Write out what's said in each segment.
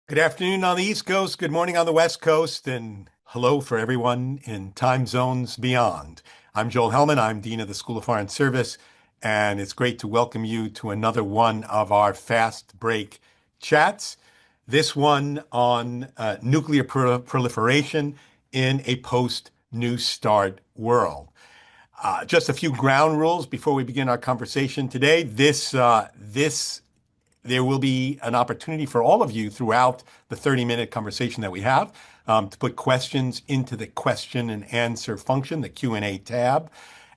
Good afternoon on the East Coast, good morning on the West Coast, and hello for everyone in time zones beyond. I'm Joel Hellman. I'm Dean of the School of Foreign Service, and it's great to welcome you to another one of our Fast Break chats. This one on nuclear proliferation in a post-New START world. Just a few ground rules before we begin our conversation today. There will be an opportunity for all of you throughout the 30-minute conversation that we have to put questions into the question and answer function, the Q&A tab,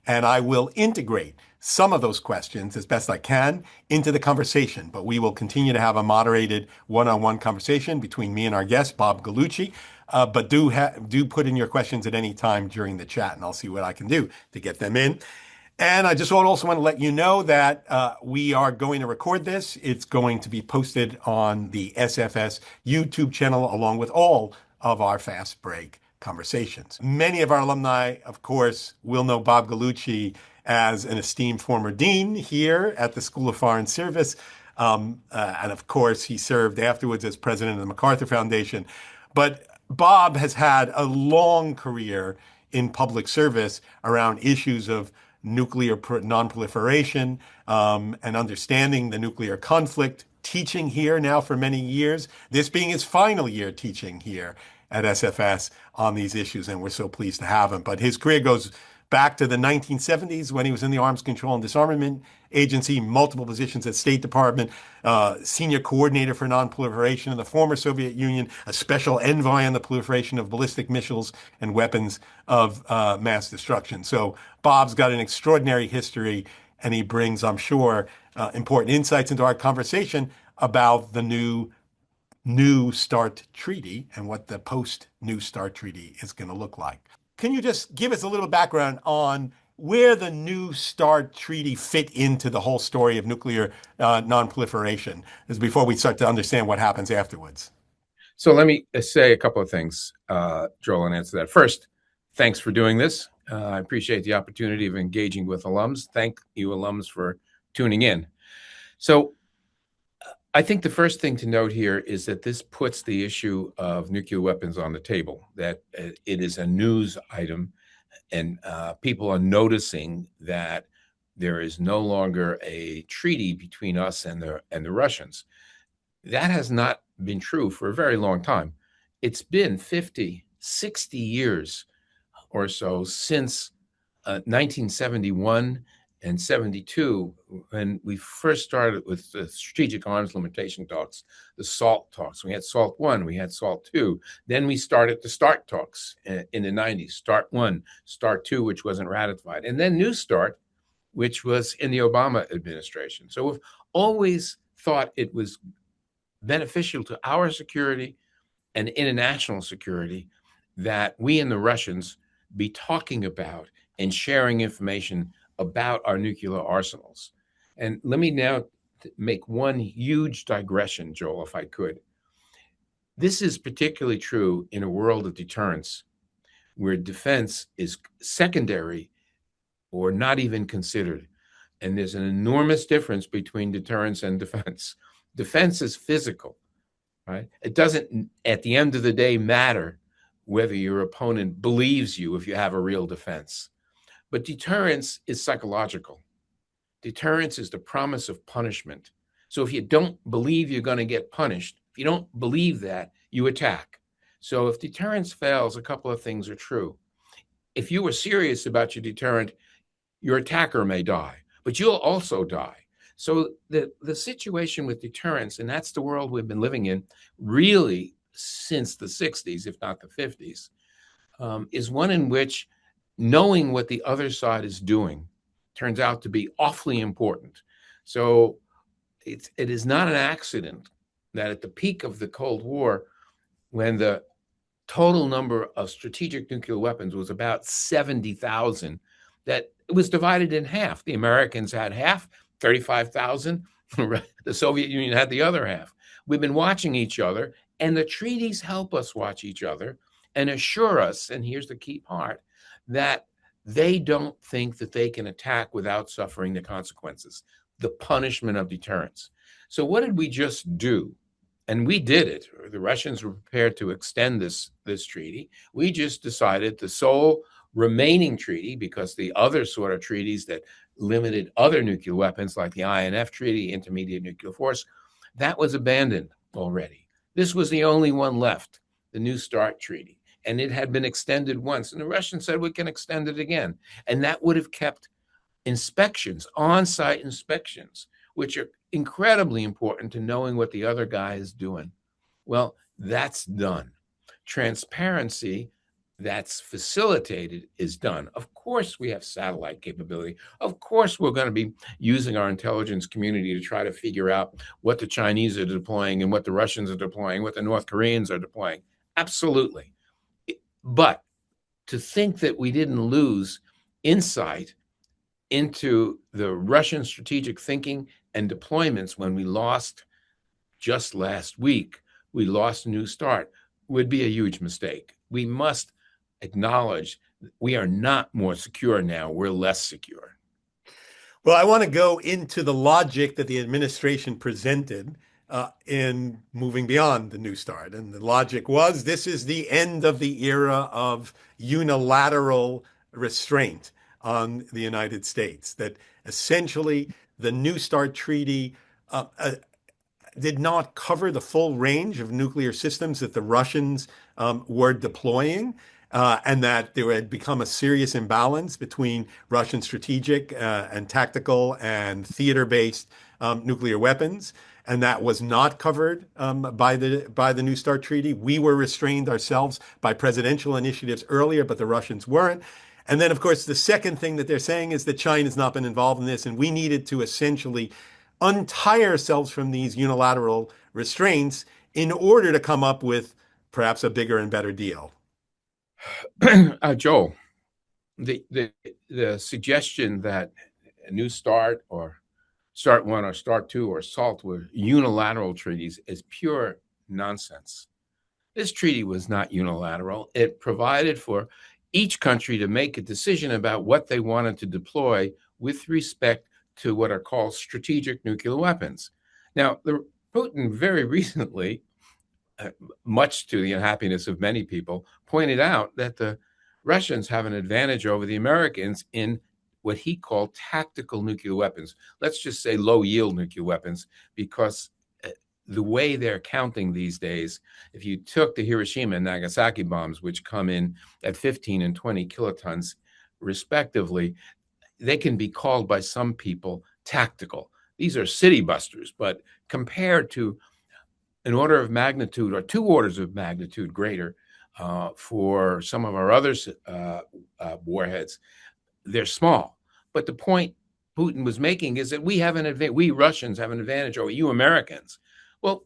and I will integrate some of those questions as best I can into the conversation. But we will continue to have a moderated one-on-one conversation between me and our guest, Bob Gallucci. But do put in your questions at any time during the chat, and I'll see what I can do to get them in. And I just also want to let you know that we are going to record this. It's going to be posted on the SFS YouTube channel along with all of our Fast Break conversations. Many of our alumni, of course, will know Bob Gallucci as an esteemed former dean here at the School of Foreign Service. And of course, he served afterwards as president of the MacArthur Foundation. But Bob has had a long career in public service around issues of nuclear nonproliferation and understanding the nuclear conflict, teaching here now for many years, this being his final year teaching here at SFS on these issues, and we're so pleased to have him. But his career goes back to the 1970s when he was in the Arms Control and Disarmament Agency, multiple positions at State Department, senior coordinator for nonproliferation in the former Soviet Union, a special envoy on the proliferation of ballistic missiles and weapons of mass destruction. So Bob's got an extraordinary history, and he brings, I'm sure, important insights into our conversation about the New START Treaty and what the post-New START Treaty is going to look like. Can you just give us a little background on where the New START Treaty fit into the whole story of nuclear nonproliferation, as before we start to understand what happens afterwards? So let me say a couple of things, Joel, and answer that. First, thanks for doing this. I appreciate the opportunity of engaging with alums. Thank you, alums, for tuning in. So I think the first thing to note here is that this puts the issue of nuclear weapons on the table, that it is a news item, and people are noticing that there is no longer a treaty between us and the Russians. That has not been true for a very long time. It's been 50, 60 years or so since 1971 and 72, when we first started with the strategic arms limitation talks, the SALT talks. We had SALT 1, we had SALT 2. Then we started the START talks in the 90s, START 1, START 2, which wasn't ratified. And then New START, which was in the Obama administration. So we've always thought it was beneficial to our security and international security that we and the Russians be talking about and sharing information about our nuclear arsenals. And let me now make one huge digression, Joel, if I could. This is particularly true in a world of deterrence, where defense is secondary or not even considered. And there's an enormous difference between deterrence and defense. Defense is physical, right? It doesn't, at the end of the day, matter whether your opponent believes you if you have a real defense. But deterrence is psychological. Deterrence is the promise of punishment. So if you don't believe you're going to get punished, if you don't believe that, you attack. So if deterrence fails, a couple of things are true. If you were serious about your deterrent, your attacker may die, but you'll also die. So the situation with deterrence, and that's the world we've been living in really since the 60s, if not the 50s, is one in which knowing what the other side is doing turns out to be awfully important. So it is not an accident that at the peak of the Cold War, when the total number of strategic nuclear weapons was about 70,000, that it was divided in half. The Americans had half, 35,000. The Soviet Union had the other half. We've been watching each other, and the treaties help us watch each other and assure us, and here's the key part, that they don't think that they can attack without suffering the consequences, the punishment of deterrence. So what did we just do and we did it. The Russians were prepared to extend this treaty. We just decided the sole remaining treaty, because the other sort of treaties that limited other nuclear weapons, like the INF Treaty, Intermediate Nuclear Force, that was abandoned already. This was the only one left, the New START Treaty, and it had been extended once. And the Russians said, we can extend it again. And that would have kept inspections, on-site inspections, which are incredibly important to knowing what the other guy is doing. Well, that's done. Transparency that's facilitated is done. Of course, we have satellite capability. Of course, we're going to be using our intelligence community to try to figure out what the Chinese are deploying and what the Russians are deploying, what the North Koreans are deploying. Absolutely. But to think that we didn't lose insight into the Russian strategic thinking and deployments when we lost just last week, we lost a New START, would be a huge mistake. We must acknowledge we are not more secure now, we're less secure. Well, I want to go into the logic that the administration presented in moving beyond the New START. And the logic was this is the end of the era of unilateral restraint on the United States, that essentially the New START treaty did not cover the full range of nuclear systems that the Russians were deploying, and that there had become a serious imbalance between Russian strategic and tactical and theater-based nuclear weapons. And that was not covered by the New START treaty. We were restrained ourselves by presidential initiatives earlier, but the Russians weren't. And then, of course, the second thing that they're saying is that China's not been involved in this, and we needed to essentially untie ourselves from these unilateral restraints in order to come up with perhaps a bigger and better deal. Joel, the suggestion that a New START or START 1 or START 2 or SALT were unilateral treaties is pure nonsense. This treaty was not unilateral. It provided for each country to make a decision about what they wanted to deploy with respect to what are called strategic nuclear weapons. Now, Putin very recently, much to the unhappiness of many people, pointed out that the Russians have an advantage over the Americans in what he called tactical nuclear weapons. Let's just say low-yield nuclear weapons, because the way they're counting these days, if you took the Hiroshima and Nagasaki bombs, which come in at 15 and 20 kilotons respectively, they can be called by some people tactical. These are city busters, but compared to an order of magnitude or 2 orders of magnitude greater for some of our other warheads, they're small. But the point Putin was making is that we Russians have an advantage over you Americans. Well,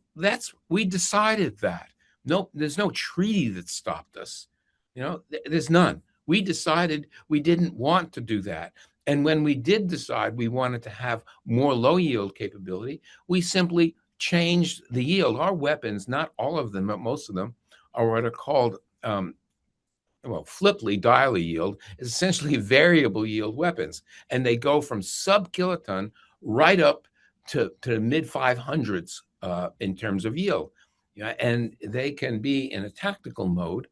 we decided that. No, there's no treaty that stopped us. There's none. We decided we didn't want to do that. And when we did decide we wanted to have more low yield capability, we simply changed the yield. Our weapons, not all of them, but most of them, are what are called flipply dially yield, is essentially variable yield weapons. And they go from sub-kiloton right up to mid 500s in terms of yield. And they can be in a tactical mode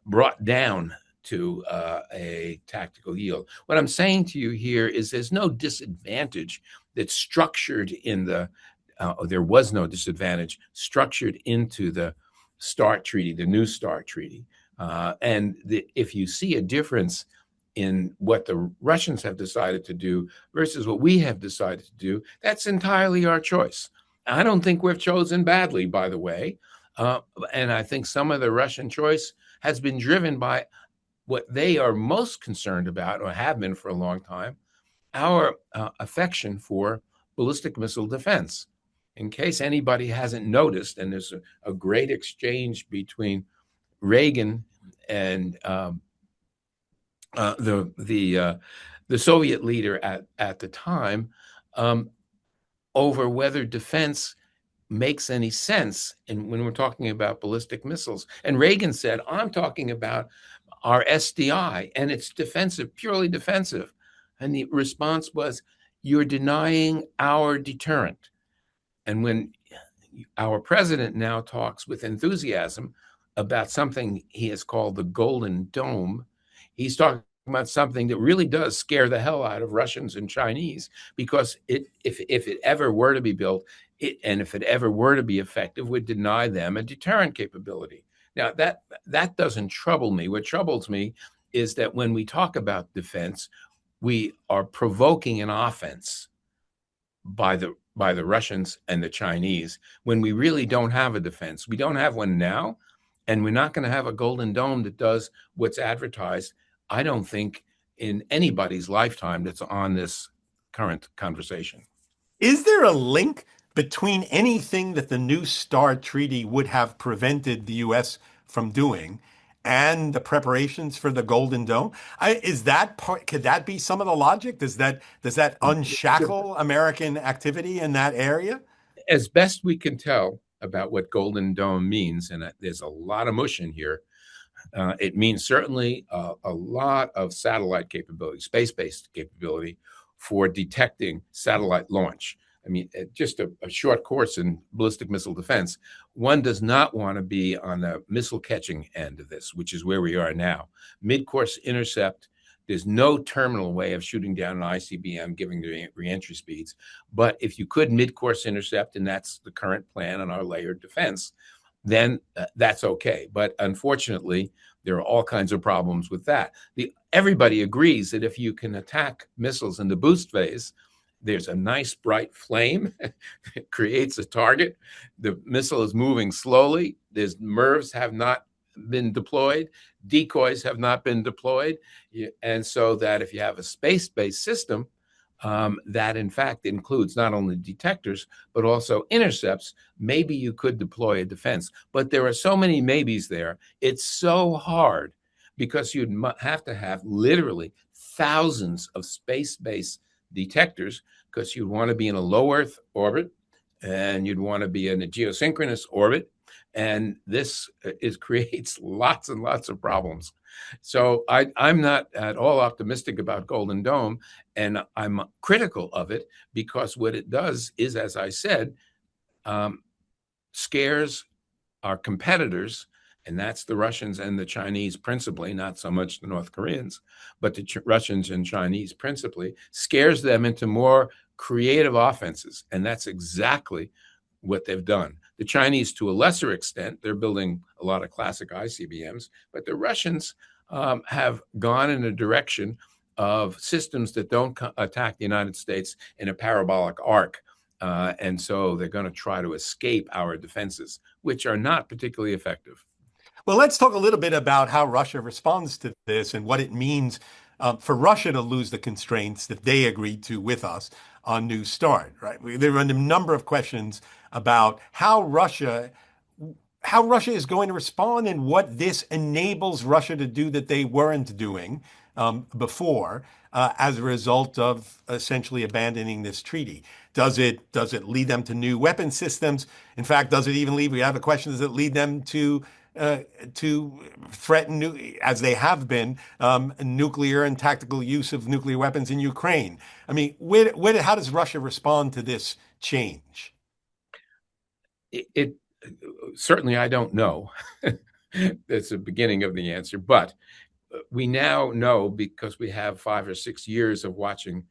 brought down to a tactical yield. What I'm saying to you here is there's no disadvantage that's structured in there was no disadvantage structured into the START treaty, the New START treaty. If you see a difference in what the Russians have decided to do versus what we have decided to do, that's entirely our choice. I don't think we've chosen badly, by the way. And I think some of the Russian choice has been driven by what they are most concerned about, or have been for a long time, our affection for ballistic missile defense. In case anybody hasn't noticed, and there's a great exchange between Reagan and the Soviet leader at the time over whether defense makes any sense when we're talking about ballistic missiles. And Reagan said, I'm talking about our SDI, and it's defensive, purely defensive. And the response was, you're denying our deterrent. And when Our president now talks with enthusiasm about something he has called the Golden Dome. He's talking about something that really does scare the hell out of Russians and Chinese, because if it ever were to be built, and if it ever were to be effective, would deny them a deterrent capability. Now, that doesn't trouble me. What troubles me is that when we talk about defense, we are provoking an offense by the Russians and the Chinese when we really don't have a defense. We don't have one now, and we're not going to have a Golden Dome that does what's advertised, I don't think, in anybody's lifetime that's on this current conversation. Is there a link between anything that the New START treaty would have prevented the U.S. from doing and the preparations for the Golden Dome? Is that part? Could that be some of the logic? Does that unshackle American activity in that area? As best we can tell about what Golden Dome means, and there's a lot of mush in here, it means certainly a lot of satellite capability, space-based capability for detecting satellite launch. I mean, just a short course in ballistic missile defense, one does not want to be on the missile catching end of this, which is where we are now. Mid-course intercept, there's no terminal way of shooting down an ICBM giving the reentry speeds. But if you could mid-course intercept, and that's the current plan on our layered defense, then that's okay. But unfortunately, there are all kinds of problems with that. Everybody agrees that if you can attack missiles in the boost phase, there's a nice bright flame. It creates a target. The missile is moving slowly. There's MIRVs have not been deployed. Decoys have not been deployed. And so that if you have a space-based system, that in fact includes not only detectors, but also intercepts, maybe you could deploy a defense. But there are so many maybes there. It's so hard because you'd have to have literally thousands of space-based detectors, because you'd want to be in a low Earth orbit and you'd want to be in a geosynchronous orbit. And this creates lots and lots of problems. So I'm not at all optimistic about Golden Dome, and I'm critical of it because what it does is, as I said, scares our competitors, and that's the Russians and the Chinese principally, not so much the North Koreans, but the Russians and Chinese principally, scares them into more creative offenses. And that's exactly what they've done. The Chinese, to a lesser extent, they're building a lot of classic ICBMs, but the Russians have gone in a direction of systems that don't attack the United States in a parabolic arc. And so they're going to try to escape our defenses, which are not particularly effective. Well, let's talk a little bit about how Russia responds to this and what it means for Russia to lose the constraints that they agreed to with us on New START, right? There are a number of questions about how Russia is going to respond and what this enables Russia to do that they weren't doing before as a result of essentially abandoning this treaty. Does it lead them to new weapon systems? In fact, does it even lead? We have a question: does it lead them to threaten, as they have been, nuclear and tactical use of nuclear weapons in Ukraine? I mean, how does Russia respond to this change? It certainly, I don't know. That's the beginning of the answer, but we now know, because we have 5 or 6 years of watching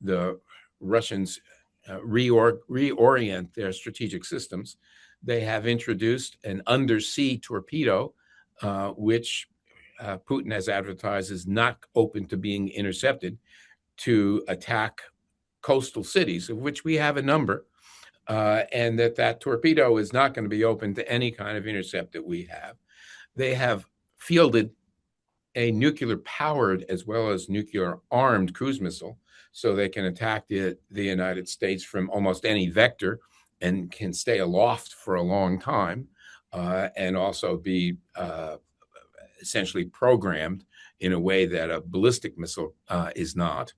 the Russians reorient their strategic systems. They have introduced an undersea torpedo, which Putin has advertised is not open to being intercepted, to attack coastal cities, of which we have a number, and that torpedo is not going to be open to any kind of intercept that we have. They have fielded a nuclear-powered as well as nuclear-armed cruise missile, so they can attack the United States from almost any vector and can stay aloft for a long time, and also be essentially programmed in a way that a ballistic missile is not.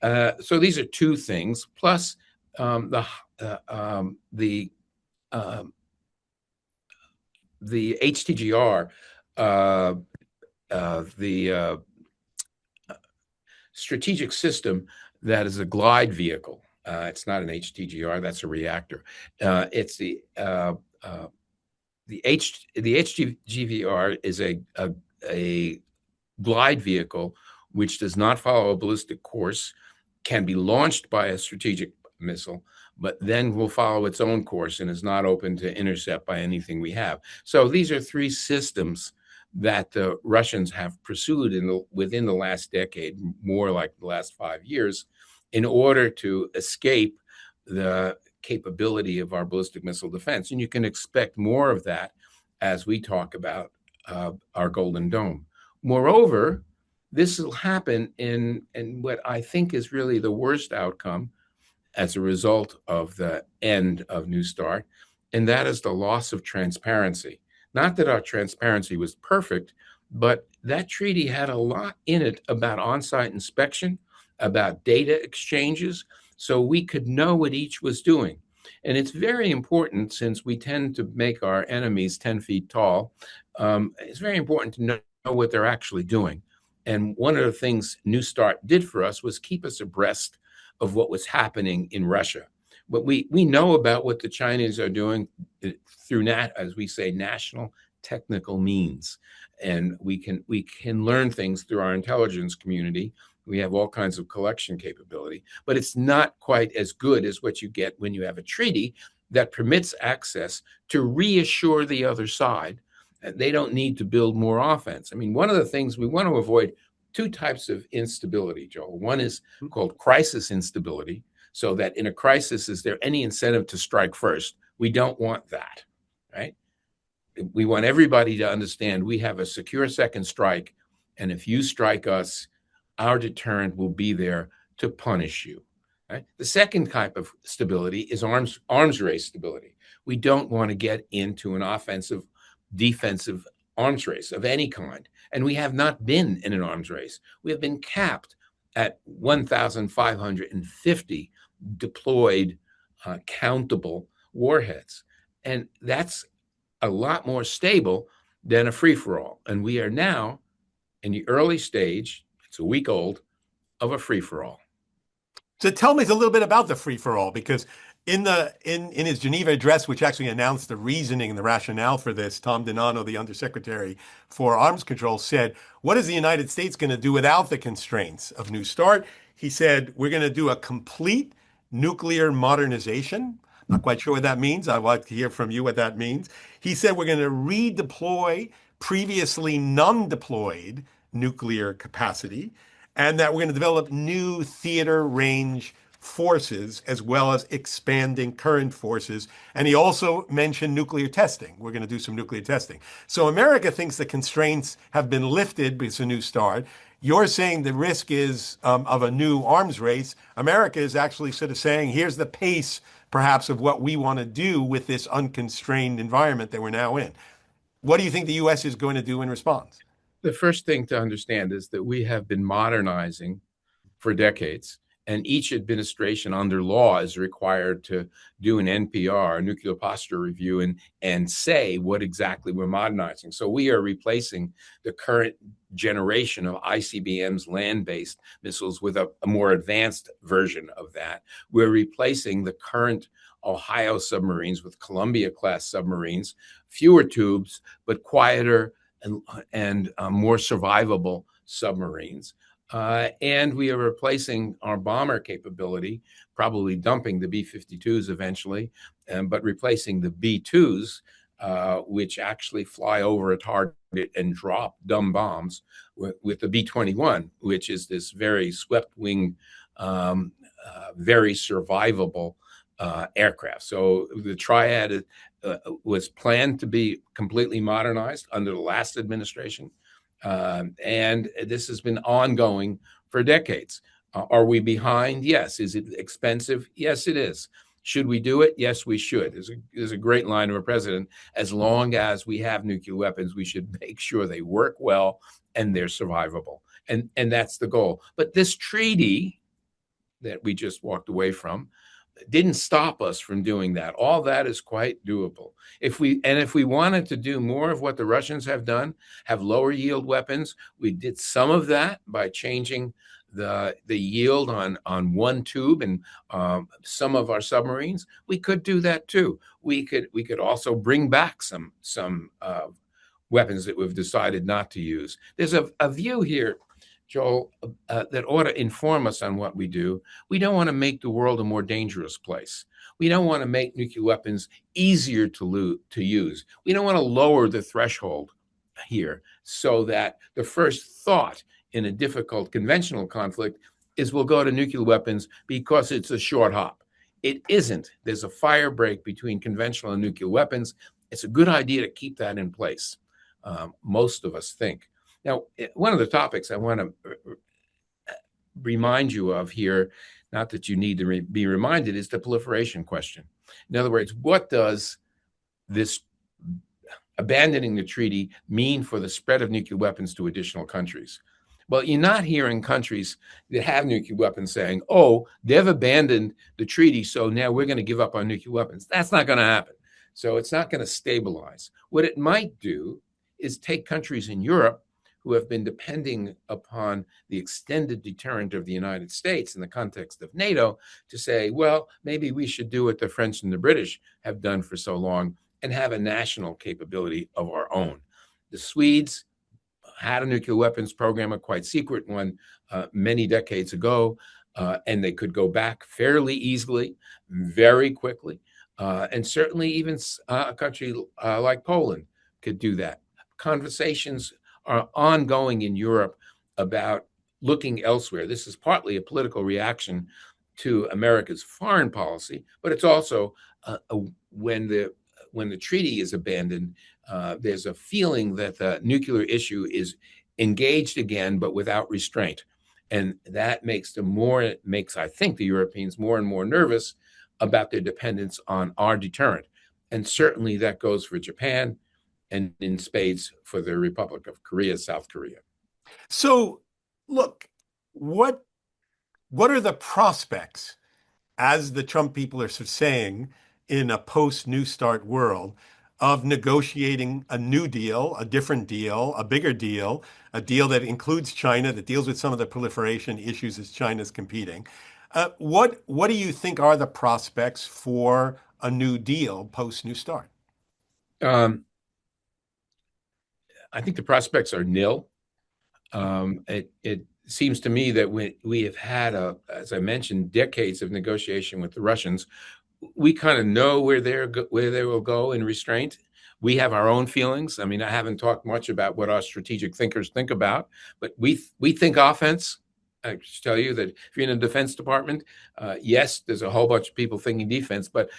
So these are two things, plus the HTGR, the strategic system that is a glide vehicle. It's not an HTGR, that's a reactor. It's the HGVR is a glide vehicle which does not follow a ballistic course, can be launched by a strategic missile, but then will follow its own course and is not open to intercept by anything we have. So these are three systems that the Russians have pursued within the last decade, more like the last 5 years, in order to escape the capability of our ballistic missile defense. And you can expect more of that as we talk about our Golden Dome. Moreover, this will happen in what I think is really the worst outcome as a result of the end of New START, and that is the loss of transparency. Not that our transparency was perfect, but that treaty had a lot in it about on-site inspection, about data exchanges, so we could know what each was doing. And it's very important, since we tend to make our enemies 10 feet tall, it's very important to know what they're actually doing. And one of the things New START did for us was keep us abreast of what was happening in Russia. But we know about what the Chinese are doing through, as we say, national technical means. And we can learn things through our intelligence community. We have all kinds of collection capability, but it's not quite as good as what you get when you have a treaty that permits access to reassure the other side. They don't need to build more offense. I mean, one of the things we want to avoid, two types of instability, Joel. One is called crisis instability, so that in a crisis, is there any incentive to strike first? We don't want that, right? We want everybody to understand we have a secure second strike, and if you strike us, our deterrent will be there to punish you. Right? The second type of stability is arms race stability. We don't want to get into an offensive, defensive arms race of any kind. And we have not been in an arms race. We have been capped at 1,550 deployed countable warheads. And that's a lot more stable than a free-for-all. And we are now in the early stage, it's a week old, of a free-for-all. So tell me a little bit about the free-for-all, because in his Geneva address, which actually announced the reasoning and the rationale for this, Tom Donano, the Undersecretary for Arms Control, said, what is the United States going to do without the constraints of New START? He said, we're going to do a complete nuclear modernization. Not quite sure what that means. I'd like to hear from you what that means. He said, we're going to redeploy previously non-deployed nuclear capacity, and that we're going to develop new theater range forces as well as expanding current forces. And he also mentioned nuclear testing. We're going to do some nuclear testing. So America thinks the constraints have been lifted because of New START. You're saying the risk is of a new arms race. America is actually sort of saying, here's the pace, perhaps, of what we want to do with this unconstrained environment that we're now in. What do you think the U.S. is going to do in response? The first thing to understand is that we have been modernizing for decades, and each administration under law is required to do an NPR, a nuclear posture review, and say what exactly we're modernizing. So we are replacing the current generation of ICBM's land-based missiles with a more advanced version of that. We're replacing the current Ohio submarines with Columbia-class submarines, fewer tubes, but quieter and more survivable submarines. And we are replacing our bomber capability, probably dumping the B-52s eventually, but replacing the B-2s, which actually fly over a target and drop dumb bombs, with the B-21, which is this very swept-wing, very survivable aircraft. So the triad was planned to be completely modernized under the last administration. And this has been ongoing for decades. Are we behind? Yes. Is it expensive? Yes, it is. Should we do it? Yes, we should. There's a great line of a president. As long as we have nuclear weapons, we should make sure they work well and they're survivable. And that's the goal. But this treaty that we just walked away from didn't stop us from doing that. All that is quite doable. If we wanted to do more of what the Russians have done, have lower yield weapons, we did some of that by changing the yield on one tube and some of our submarines, we could do that too. We could also bring back some weapons that we've decided not to use. There's a view here, Joel, that ought to inform us on what we do. We don't want to make the world a more dangerous place. We don't want to make nuclear weapons easier to use. We don't want to lower the threshold here so that the first thought in a difficult conventional conflict is we'll go to nuclear weapons because it's a short hop. It isn't. There's a fire break between conventional and nuclear weapons. It's a good idea to keep that in place. Most of us think. Now, one of the topics I want to remind you of here, not that you need to be reminded, is the proliferation question. In other words, what does this abandoning the treaty mean for the spread of nuclear weapons to additional countries? Well, you're not hearing countries that have nuclear weapons saying, oh, they've abandoned the treaty, so now we're going to give up on nuclear weapons. That's not going to happen. So it's not going to stabilize. What it might do is take countries in Europe who have been depending upon the extended deterrent of the United States in the context of NATO to say, well, maybe we should do what the French and the British have done for so long and have a national capability of our own. The Swedes had a nuclear weapons program, a quite secret one, many decades ago, and they could go back fairly easily, very quickly. And certainly even a country like Poland could do that. Conversations are ongoing in Europe about looking elsewhere. This is partly a political reaction to America's foreign policy, but it's also when the treaty is abandoned, there's a feeling that the nuclear issue is engaged again, but without restraint. And that makes, I think, the Europeans more and more nervous about their dependence on our deterrent. And certainly that goes for Japan and in spades for the Republic of Korea, South Korea. So, look, what are the prospects, as the Trump people are sort of saying, in a post-New START world, of negotiating a new deal, a different deal, a bigger deal, a deal that includes China, that deals with some of the proliferation issues as China's competing? What do you think are the prospects for a new deal post-New START? I think the prospects are nil. It seems to me that we have had, as I mentioned, decades of negotiation with the Russians. We kind of know where they will go in restraint. We have our own feelings. I mean, I haven't talked much about what our strategic thinkers think about, but we think offense. I just tell you that if you're in the Defense Department, yes, there's a whole bunch of people thinking defense, but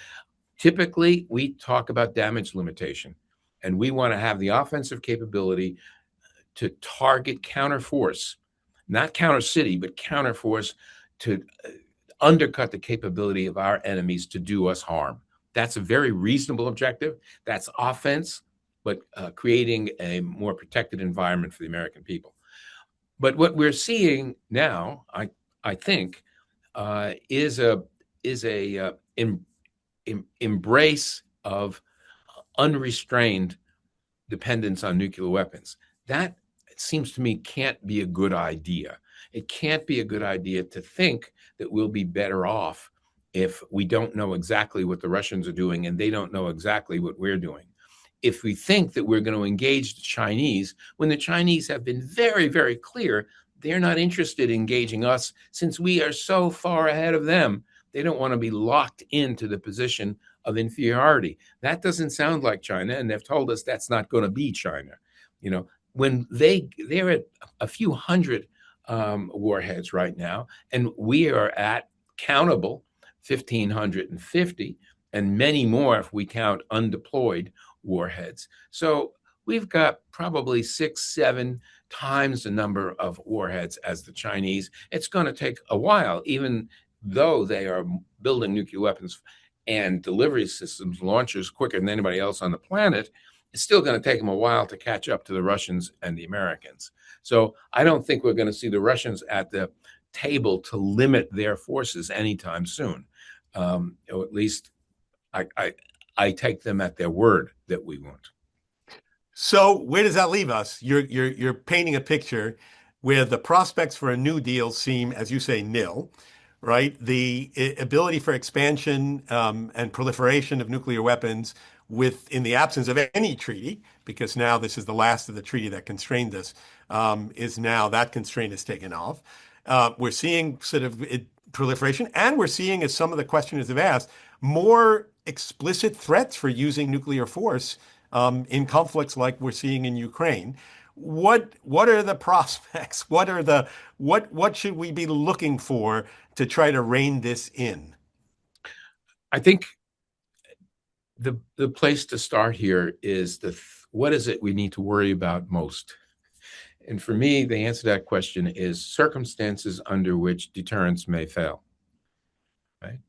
typically we talk about damage limitation, and we want to have the offensive capability to target counterforce, not counter city, but counterforce to undercut the capability of our enemies to do us harm. That's a very reasonable objective. That's offense, but creating a more protected environment for the American people. But what we're seeing now, I think, is a embrace of unrestrained dependence on nuclear weapons. That, it seems to me, can't be a good idea. It can't be a good idea to think that we'll be better off if we don't know exactly what the Russians are doing and they don't know exactly what we're doing. If we think that we're going to engage the Chinese, when the Chinese have been very, very clear, they're not interested in engaging us since we are so far ahead of them. They don't want to be locked into the position of inferiority. That doesn't sound like China, and they've told us that's not going to be China. You know, when they're at a few hundred warheads right now, and we are at countable 1,550, and many more if we count undeployed warheads. So we've got probably 6-7 times the number of warheads as the Chinese. It's going to take a while, even though they are building nuclear weapons and delivery systems, launchers quicker than anybody else on the planet. It's still going to take them a while to catch up to the Russians and the Americans. So I don't think we're going to see the Russians at the table to limit their forces anytime soon. Or at least I take them at their word that we won't. So where does that leave us? You're painting a picture where the prospects for a new deal seem, as you say, nil, right? The ability for expansion and proliferation of nuclear weapons in the absence of any treaty, because now this is the last of the treaty that constrained us, is now that constraint is taken off. We're seeing sort of proliferation, and we're seeing, as some of the questioners have asked, more explicit threats for using nuclear force in conflicts like we're seeing in Ukraine. What are the prospects? What should we be looking for to try to rein this in? I think the place to start here is what is it we need to worry about most? And for me, the answer to that question is circumstances under which deterrence may fail. Right?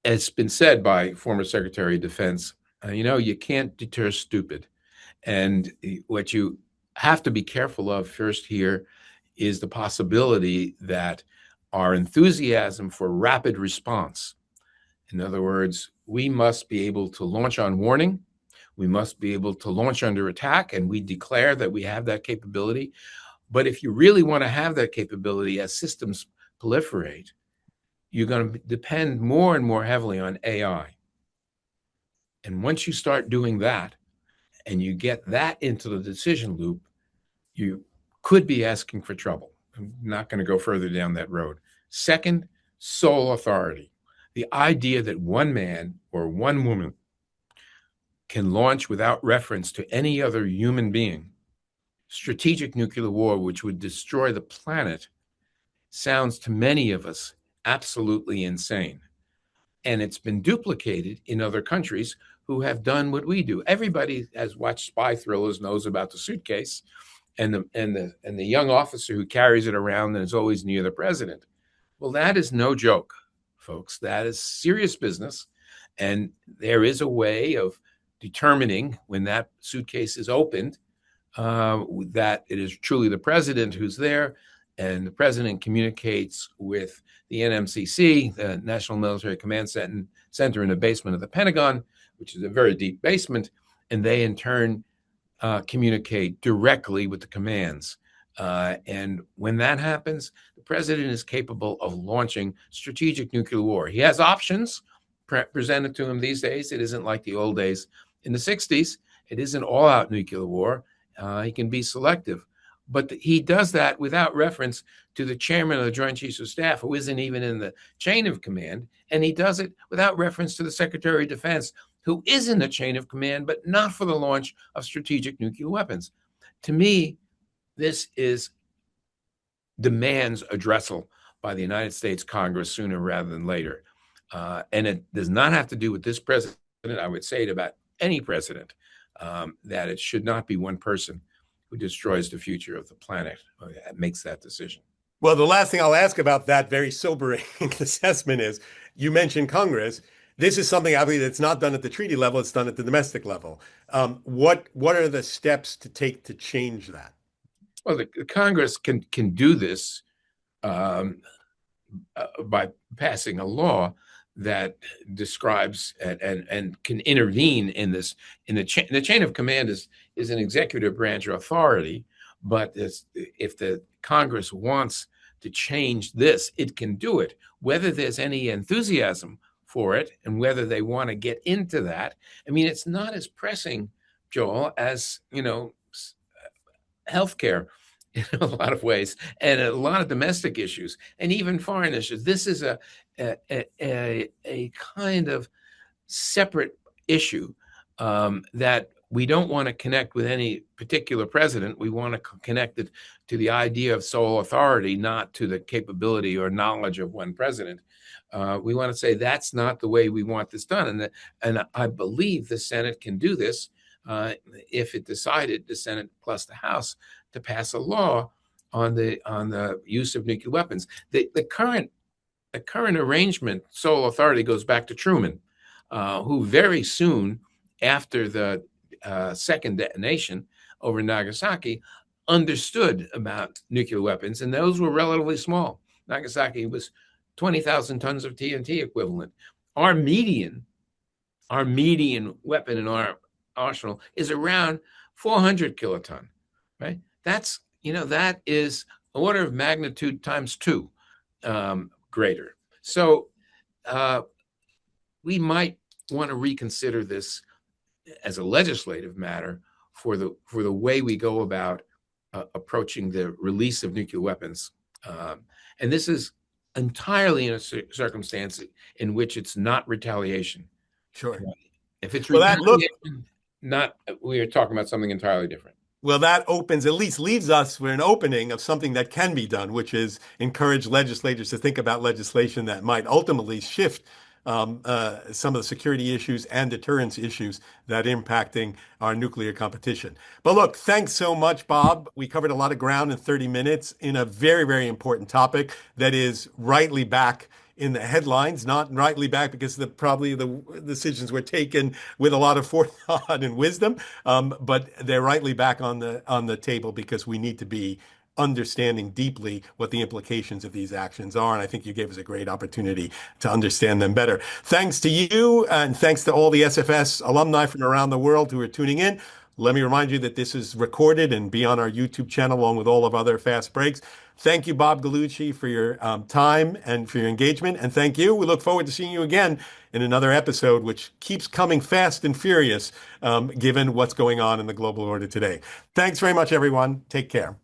It's been said by former Secretary of Defense, you can't deter stupid. And what you have to be careful of first here is the possibility that our enthusiasm for rapid response, in other words, we must be able to launch on warning, we must be able to launch under attack, and we declare that we have that capability. But if you really want to have that capability as systems proliferate, you're going to depend more and more heavily on AI. And once you start doing that, and you get that into the decision loop, you could be asking for trouble. I'm not going to go further down that road. Second, sole authority. The idea that one man or one woman can launch without reference to any other human being strategic nuclear war, which would destroy the planet, sounds to many of us absolutely insane. And it's been duplicated in other countries who have done what we do. Everybody has watched spy thrillers, knows about the suitcase and the young officer who carries it around and is always near the president. Well, that is no joke, folks. That is serious business. And there is a way of determining when that suitcase is opened that it is truly the president who's there, and the president communicates with the NMCC, the National Military Command Center in the basement of the Pentagon, which is a very deep basement, and they in turn communicate directly with the commands. And when that happens, the president is capable of launching strategic nuclear war. He has options presented to him these days. It isn't like the old days in the 60s. It isn't all-out nuclear war. He can be selective. But he does that without reference to the chairman of the Joint Chiefs of Staff, who isn't even in the chain of command. And he does it without reference to the Secretary of Defense, who is in the chain of command, but not for the launch of strategic nuclear weapons. To me, this demands addressal by the United States Congress sooner rather than later. And it does not have to do with this president. I would say it about any president, that it should not be one person who destroys the future of the planet makes that decision. Well, the last thing I'll ask about that very sobering assessment is, you mentioned Congress. This is something, I believe, that's not done at the treaty level. It's done at the domestic level. What are the steps to take to change that? Well, the Congress can do this by passing a law that describes and can intervene in this. The chain of command is an executive branch authority, but if the Congress wants to change this, it can do it. Whether there's any enthusiasm for it and whether they want to get into that, I mean, it's not as pressing, Joel, as healthcare in a lot of ways, and a lot of domestic issues, and even foreign issues. This is a kind of separate issue that we don't want to connect with any particular president. We want to connect it to the idea of sole authority, not to the capability or knowledge of one president. We want to say that's not the way we want this done. And I believe the Senate can do this if it decided, the Senate plus the House, to pass a law on the use of nuclear weapons. The current arrangement, sole authority, goes back to Truman, who very soon after the second detonation over Nagasaki understood about nuclear weapons, and those were relatively small. Nagasaki was 20,000 tons of TNT equivalent. Our median weapon in our arsenal is around 400 kiloton, right? that is order of magnitude times two greater. So we might want to reconsider this as a legislative matter for the way we go about approaching the release of nuclear weapons. And this is entirely in a circumstance in which it's not retaliation. Sure. If it's Well, that look. retaliation, not we are talking about something entirely different. Well, that opens, at least leaves us with an opening of something that can be done, which is encourage legislators to think about legislation that might ultimately shift some of the security issues and deterrence issues that are impacting our nuclear competition. But look, thanks so much, Bob. We covered a lot of ground in 30 minutes in a very, very important topic that is rightly back in the headlines, not rightly back because probably the decisions were taken with a lot of forethought and wisdom, but they're rightly back on the table because we need to be understanding deeply what the implications of these actions are. And I think you gave us a great opportunity to understand them better. Thanks to you, and thanks to all the SFS alumni from around the world who are tuning in. Let me remind you that this is recorded and be on our YouTube channel along with all of other fast breaks. Thank you, Bob Gallucci, for your time and for your engagement. And thank you. We look forward to seeing you again in another episode, which keeps coming fast and furious, given what's going on in the global order today. Thanks very much, everyone. Take care.